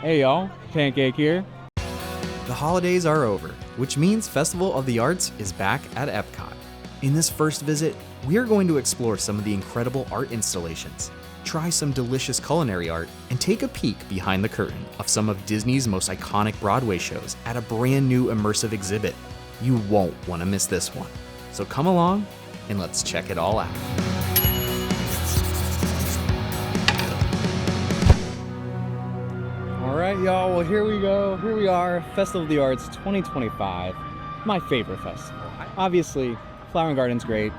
Hey y'all, Pancake here. The holidays are over, which means Festival of the Arts is back at Epcot. In this first visit, we are going to explore some of the incredible art installations, try some delicious culinary art, and take a peek behind the curtain of some of Disney's most iconic Broadway shows at a brand new immersive exhibit. You won't want to miss this one. So come along and let's check it all out. All right, y'all, well, here we go. Here we are, Festival of the Arts 2025, my favorite festival. Obviously, Flower and Garden's great,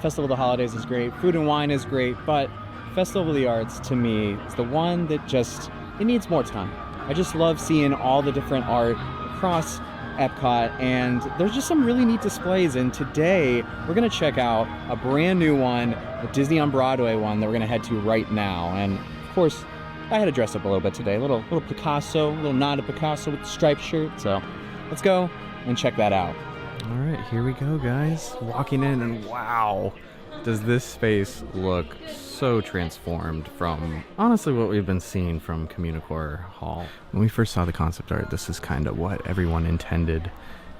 Festival of the Holidays is great, Food and Wine is great, but Festival of the Arts, to me, is the one that it needs more time. I just love seeing all the different art across Epcot, and there's just some really neat displays, and today we're going to check out a brand new one, a Disney on Broadway one that we're going to head to right now. And of course, I had to dress up a little bit today, a little Picasso, a little nod to Picasso with the striped shirt, so let's go and check that out. All right, here we go, guys. Walking in, and wow, does this space look so transformed from, honestly, what we've been seeing from CommuniCore Hall. When we first saw the concept art, this is kind of what everyone intended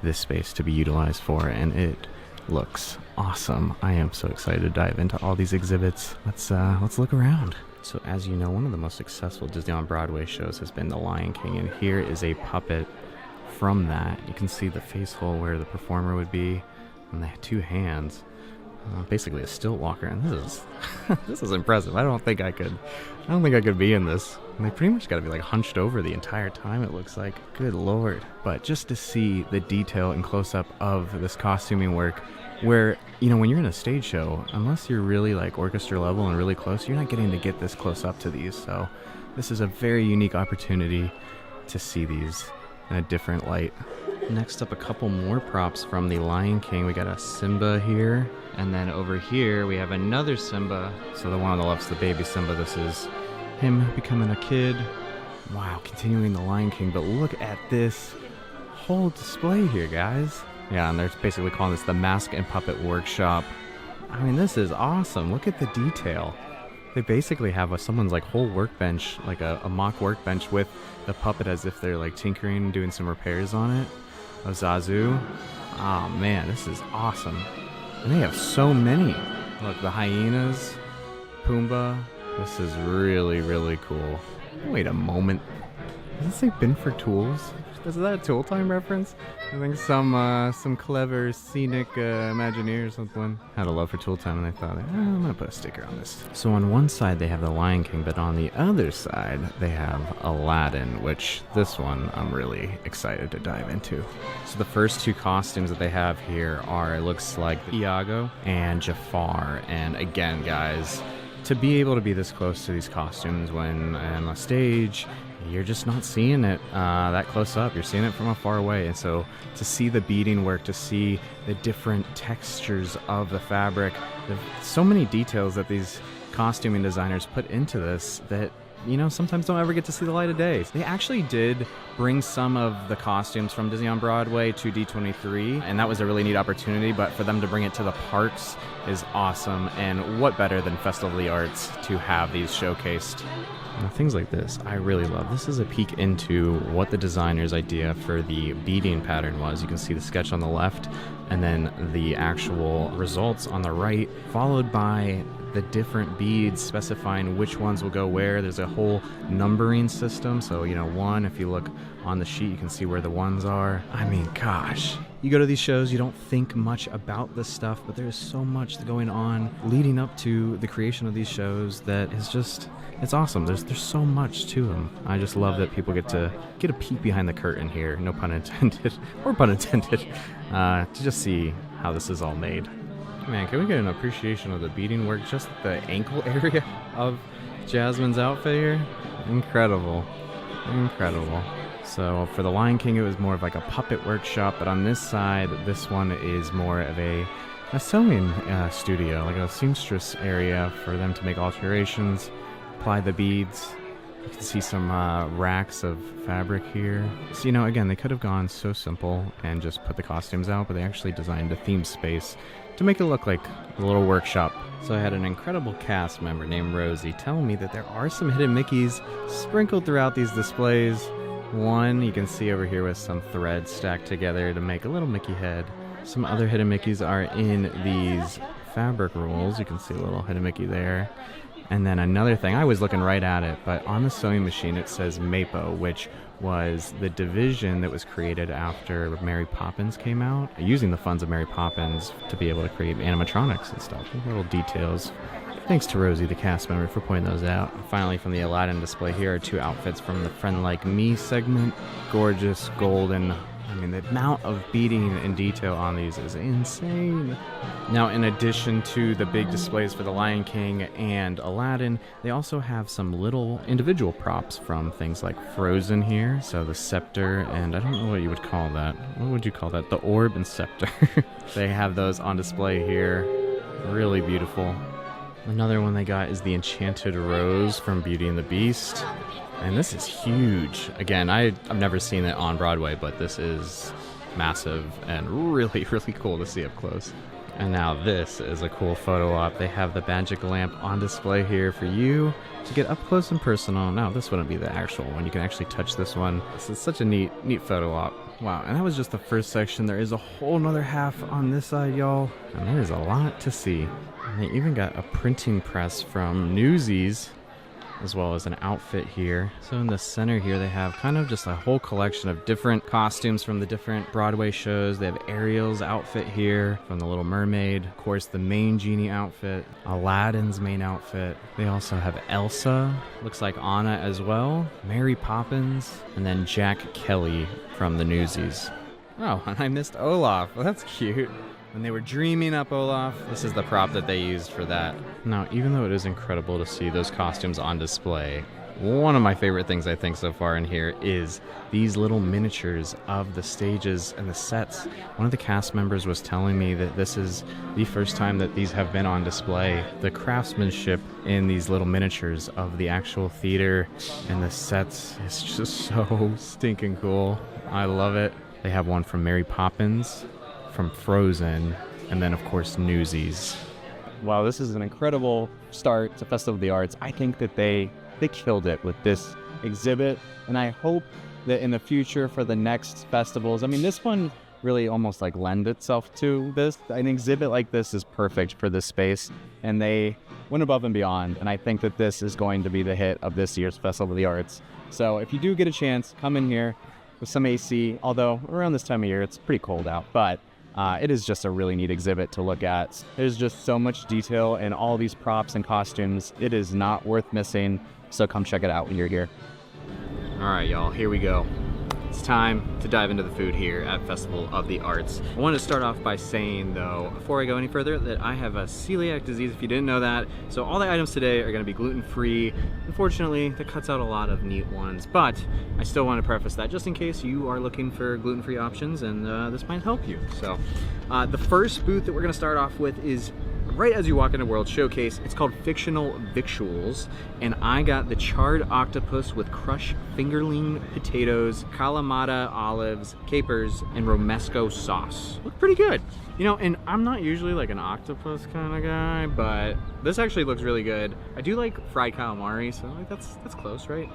this space to be utilized for, and it looks awesome. I am so excited to dive into all these exhibits. Let's look around. So as you know, one of the most successful Disney on Broadway shows has been The Lion King, and here is a puppet from that. You can see the face hole where the performer would be, and they had two hands, basically a stilt walker, and this is impressive. I don't think I could be in this. And they pretty much got to be like hunched over the entire time, it looks like. Good lord. But just to see the detail and close-up of this costuming work, where, you know, when you're in a stage show, unless you're really like orchestra level and really close, you're not getting to get this close up to these. So this is a very unique opportunity to see these in a different light. Next up, a couple more props from The Lion King. We got a Simba here, and then over here we have another Simba. So the one on the left's the baby Simba. This is him becoming a kid. Wow, continuing The Lion King, but look at this whole display here, guys. Yeah, and they're basically calling this the Mask and Puppet Workshop. I mean, this is awesome. Look at the detail. They basically have someone's like whole workbench, like a mock workbench with the puppet as if they're like tinkering and doing some repairs on it. Of Zazu. Oh man, this is awesome. And they have so many. Look, the hyenas, Pumbaa. This is really, really cool. Wait a moment. Does it say Binford Tools? Is that a Tool Time reference? I think some clever scenic Imagineer or something had a love for Tool Time, and they thought, I'm gonna put a sticker on this. So on one side they have the Lion King, but on the other side they have Aladdin, which this one I'm really excited to dive into. So the first two costumes that they have here are, it looks like Iago and Jafar, and again, guys, to be able to be this close to these costumes when on a stage, you're just not seeing it that close up. You're seeing it from far away. And so to see the beading work, to see the different textures of the fabric, there's so many details that these costuming designers put into this that, you know, sometimes don't ever get to see the light of day. They actually did bring some of the costumes from Disney on Broadway to D23, and that was a really neat opportunity, but for them to bring it to the parks is awesome, and what better than Festival of the Arts to have these showcased. Now, things like this, I really love. This is a peek into what the designer's idea for the beading pattern was. You can see the sketch on the left, and then the actual results on the right, followed by the different beads specifying which ones will go where. There's a whole numbering system, so, you know, one, if you look on the sheet, you can see where the ones are. I mean, gosh. You go to these shows, you don't think much about this stuff, but there's so much going on leading up to the creation of these shows that is just, it's awesome. There's so much to them. I just love that people get a peek behind the curtain here, no pun intended, or pun intended, to just see how this is all made. Man, can we get an appreciation of the beading work, just the ankle area of Jasmine's outfit here? Incredible. Incredible. So for the Lion King, it was more of like a puppet workshop, but on this side, this one is more of a sewing studio, like a seamstress area for them to make alterations, apply the beads. You can see some racks of fabric here. So, you know, again, they could have gone so simple and just put the costumes out, but they actually designed a themed space to make it look like a little workshop So I had an incredible cast member named Rosie tell me that there are some hidden Mickeys sprinkled throughout these displays. One you can see over here with some threads stacked together to make a little Mickey head. Some other hidden Mickeys are in these fabric rolls. You can see a little hidden Mickey there. And then another thing, I was looking right at it, but on the sewing machine it says Mapo, which was the division that was created after Mary Poppins came out, using the funds of Mary Poppins to be able to create animatronics and stuff. Little details. Thanks to Rosie, the cast member, for pointing those out. Finally, from the Aladdin display, here are 2 outfits from the Friend Like Me segment. Gorgeous, golden. I mean, the amount of beading and detail on these is insane. Now, in addition to the big displays for the Lion King and Aladdin, they also have some little individual props from things like Frozen here. So the scepter, and I don't know what you would call that. What would you call that? The orb and scepter. They have those on display here. Really beautiful. Another one they got is the Enchanted Rose from Beauty and the Beast. And this is huge. Again, I've never seen it on Broadway, but this is massive and really, really cool to see up close. And now this is a cool photo op. They have the magic lamp on display here for you to get up close and personal. Now, this wouldn't be the actual one. You can actually touch this one. This is such a neat photo op. Wow, and that was just the first section. There is a whole nother half on this side, y'all. And there is a lot to see. And they even got a printing press from Newsies, as well as an outfit here. So in the center here, they have kind of just a whole collection of different costumes from the different Broadway shows. They have Ariel's outfit here from The Little Mermaid. Of course, the main genie outfit, Aladdin's main outfit. They also have Elsa, looks like Anna as well, Mary Poppins, and then Jack Kelly from the Newsies. Oh, and I missed Olaf. Well, that's cute. When they were dreaming up Olaf, this is the prop that they used for that. Now, even though it is incredible to see those costumes on display, one of my favorite things I think so far in here is these little miniatures of the stages and the sets. One of the cast members was telling me that this is the first time that these have been on display. The craftsmanship in these little miniatures of the actual theater and the sets is just so stinking cool. I love it. They have one from Mary Poppins, from Frozen, and then of course Newsies. Wow, this is an incredible start to Festival of the Arts. I think that they killed it with this exhibit, and I hope that in the future for the next festivals, I mean, this one really almost like lend itself to this. An exhibit like this is perfect for this space, and they went above and beyond, and I think that this is going to be the hit of this year's Festival of the Arts. So if you do get a chance, come in here with some AC, although around this time of year it's pretty cold out, but it is just a really neat exhibit to look at. There's just so much detail in all these props and costumes. It is not worth missing, so come check it out when you're here. All right, y'all, here we go. It's time to dive into the food here at Festival of the Arts. I want to start off by saying, though, before I go any further, that I have a celiac disease, if you didn't know that. So all the items today are going to be gluten-free. Unfortunately, that cuts out a lot of neat ones, but I still want to preface that just in case you are looking for gluten-free options, and this might help you. So the first booth that we're going to start off with is right as you walk into World Showcase. It's called Fictional Victuals, and I got the charred octopus with crushed fingerling potatoes, Kalamata olives, capers, and romesco sauce. Look pretty good. You know, and I'm not usually like an octopus kind of guy, but this actually looks really good. I do like fried calamari, so like that's close, right?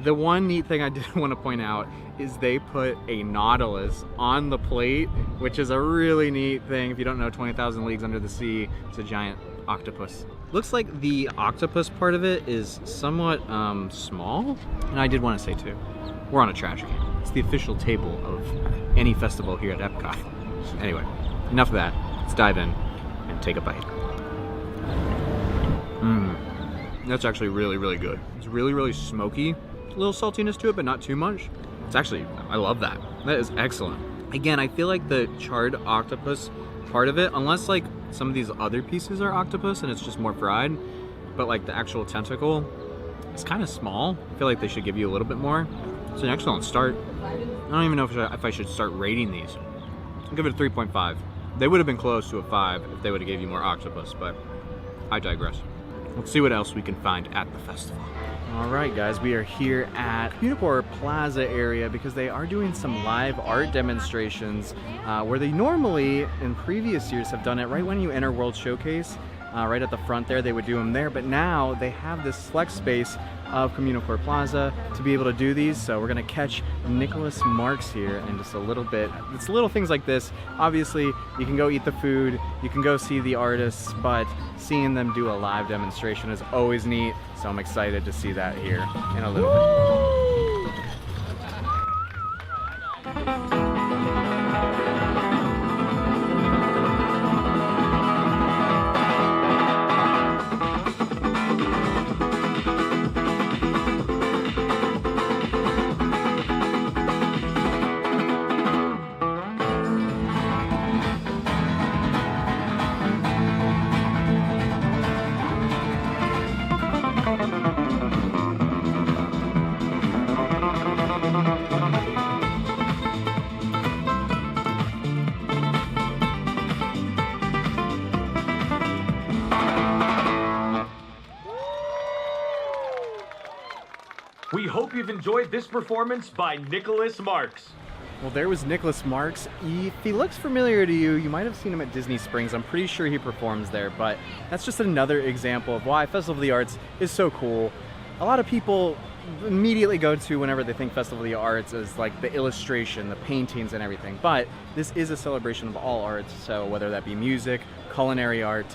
The one neat thing I did want to point out is they put a nautilus on the plate, which is a really neat thing. If you don't know 20,000 Leagues Under the Sea, it's a giant octopus. Looks like the octopus part of it is somewhat small. And I did want to say too, we're on a trash can. It's the official table of any festival here at Epcot. Anyway, enough of that. Let's dive in and take a bite. That's actually really, really good. It's really, really smoky. A little saltiness to it, but not too much. It's actually, I love that. That is excellent. Again, I feel like the charred octopus part of it, unless like some of these other pieces are octopus and it's just more fried, but like the actual tentacle, it's kind of small. I feel like they should give you a little bit more. It's an excellent start. I don't even know if I should start rating these. I'll give it a 3.5. They would have been close to a 5 if they would have gave you more octopus, but I digress. Let's see what else we can find at the festival. All right, guys, we are here at CommuniCore Plaza area because they are doing some live art demonstrations where they normally, in previous years, have done it right when you enter World Showcase. right at the front there. They would do them there, but now they have this flex space of CommuniCore Plaza to be able to do these. So we're gonna catch Nicholas Marks here in just a little bit. It's little things like this. Obviously, you can go eat the food, you can go see the artists, but seeing them do a live demonstration is always neat. So I'm excited to see that here in a little bit. We hope you've enjoyed this performance by Nicholas Marks. Well, there was Nicholas Marks. If he looks familiar to you, you might have seen him at Disney Springs. I'm pretty sure he performs there, but that's just another example of why Festival of the Arts is so cool. A lot of people immediately go to, whenever they think Festival of the Arts, is like the illustration, the paintings and everything, but this is a celebration of all arts, so whether that be music, culinary art,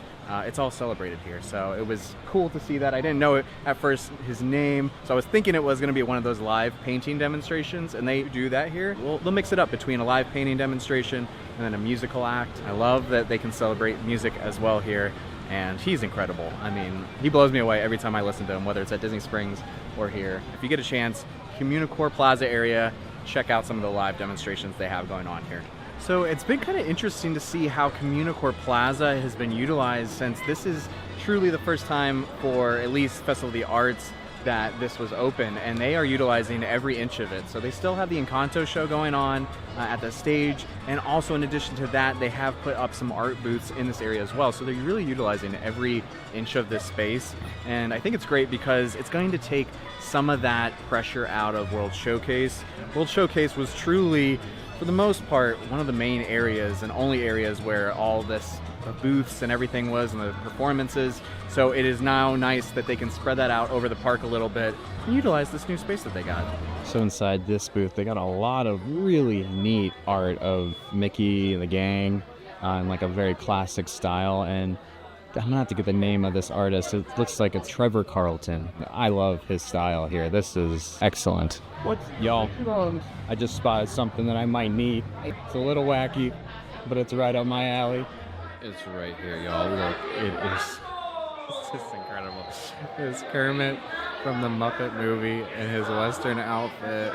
it's all celebrated here. So it was cool to see that. I didn't know it at first, his name, so I was thinking it was going to be one of those live painting demonstrations, and they do that here. Well, they'll mix it up between a live painting demonstration and then a musical act. I love that they can celebrate music as well here, and he's incredible. I mean, he blows me away every time I listen to him, whether it's at Disney Springs or here. If you get a chance, CommuniCore Plaza area, check out some of the live demonstrations they have going on here. So it's been kind of interesting to see how CommuniCore Plaza has been utilized, since this is truly the first time for at least Festival of the Arts that this was open, and they are utilizing every inch of it. So they still have the Encanto show going on at the stage, and also in addition to that, they have put up some art booths in this area as well. So they're really utilizing every inch of this space, and I think it's great because it's going to take some of that pressure out of World Showcase. World Showcase was truly, for the most part, one of the main areas and only areas where all this, the booths and everything was, and the performances. So it is now nice that they can spread that out over the park a little bit and utilize this new space that they got. So inside this booth, they got a lot of really neat art of Mickey and the gang in like a very classic style. And I'm gonna have to get the name of this artist. It looks like it's Trevor Carlton. I love his style here. This is excellent. What, y'all? I just spotted something that I might need. It's a little wacky, but it's right up my alley. It's right here, y'all. Look, it is. It's just incredible. It's Kermit from the Muppet movie in his Western outfit.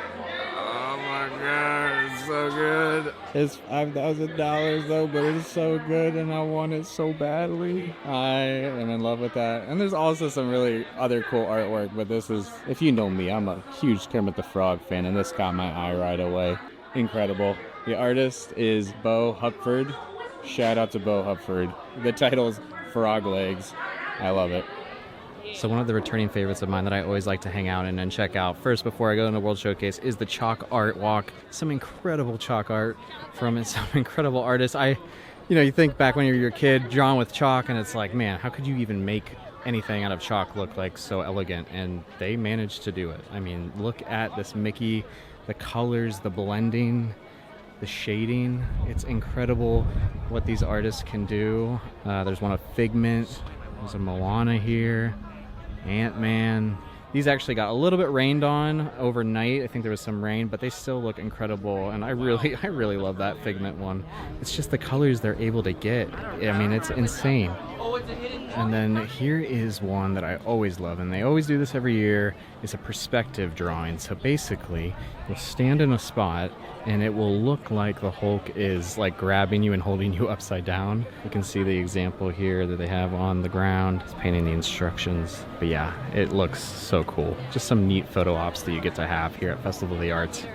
Oh my God, it's so good. It's $5,000 though, but it's so good and I want it so badly. I am in love with that. And there's also some really other cool artwork, but this is, if you know me, I'm a huge Kermit the Frog fan, and this caught my eye right away. Incredible. The artist is Bo Hupford. Shout out to Bo Hupford. The title is Frog Legs. I love it. So one of the returning favorites of mine that I always like to hang out in and check out first before I go into World Showcase is the Chalk Art Walk. Some incredible chalk art from some incredible artists. You think back when you were a kid, drawn with chalk, and it's like, man, how could you even make anything out of chalk look like so elegant? And they managed to do it. I mean, look at this Mickey, the colors, the blending, the shading. It's incredible what these artists can do. There's one of Figment. There's a Moana here. Ant-Man. These actually got a little bit rained on overnight. I think there was some rain, but they still look incredible. And I really love that Figment one. It's just the colors they're able to get. I mean, it's insane. And then here is one that I always love, and they always do this every year. It's a perspective drawing. So basically, you'll stand in a spot, and it will look like the Hulk is like grabbing you and holding you upside down. You can see the example here that they have on the ground. It's painting the instructions. But yeah, it looks so cool. Just some neat photo ops that you get to have here at Festival of the Arts.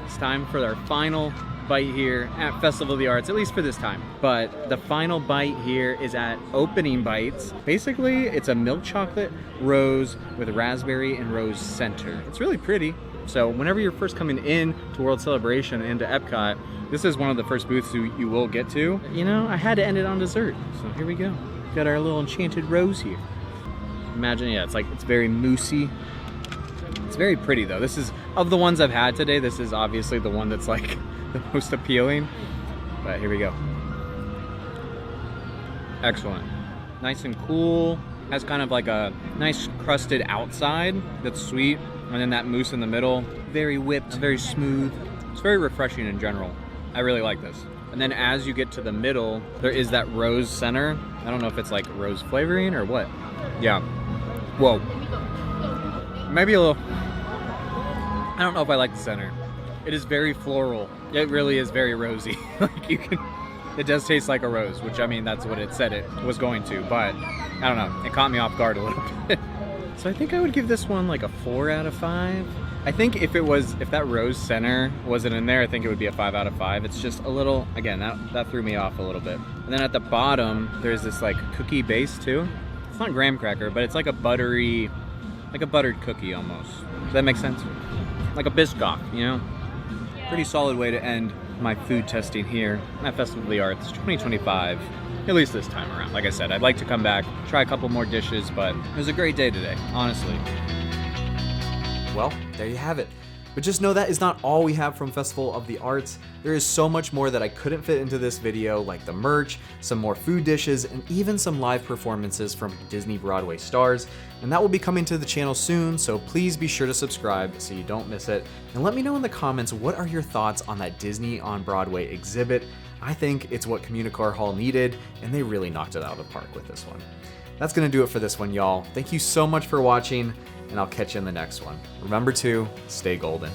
It's time for our final bite here at Festival of the Arts, at least for this time. But the final bite here is at Opening Bites. Basically, it's a milk chocolate rose with raspberry and rose center. It's really pretty. So whenever you're first coming in to World Celebration into Epcot, this is one of the first booths you will get to. I had to end it on dessert. So here we go. Got our little enchanted rose here. Imagine, yeah, it's very moussey. It's very pretty though. This is, of the ones I've had today, this is obviously the one that's like the most appealing. But here we go. Excellent. Nice and cool. Has kind of like a nice crusted outside that's sweet, and then that mousse in the middle. Very whipped, very smooth. It's very refreshing in general. I really like this. And then as you get to the middle, there is that rose center. I don't know if it's like rose flavoring or what. Yeah. Whoa. Maybe a little. I don't know if I like the center. It is very floral. It really is very rosy. Like you can, it does taste like a rose, which I mean, that's what it said it was going to, but I don't know. It caught me off guard a little bit. So I think I would give this one like a 4 out of 5. I think if that rose center wasn't in there, I think it would be a 5 out of 5. It's just a little, again, that threw me off a little bit. And then at the bottom, there's this like cookie base too. It's not graham cracker, but it's like a buttered cookie almost. Does that make sense? Like a Biscoff, you know? Pretty solid way to end my food testing here at Festival of the Arts 2025. At least this time around. Like I said, I'd like to come back, try a couple more dishes, but it was a great day today, honestly. Well, there you have it. But just know that is not all we have from Festival of the Arts. There is so much more that I couldn't fit into this video, like the merch, some more food dishes, and even some live performances from Disney Broadway stars. And that will be coming to the channel soon, so please be sure to subscribe so you don't miss it. And let me know in the comments, what are your thoughts on that Disney on Broadway exhibit? I think it's what CommuniCore Hall needed, and they really knocked it out of the park with this one. That's gonna do it for this one, y'all. Thank you so much for watching, and I'll catch you in the next one. Remember to stay golden.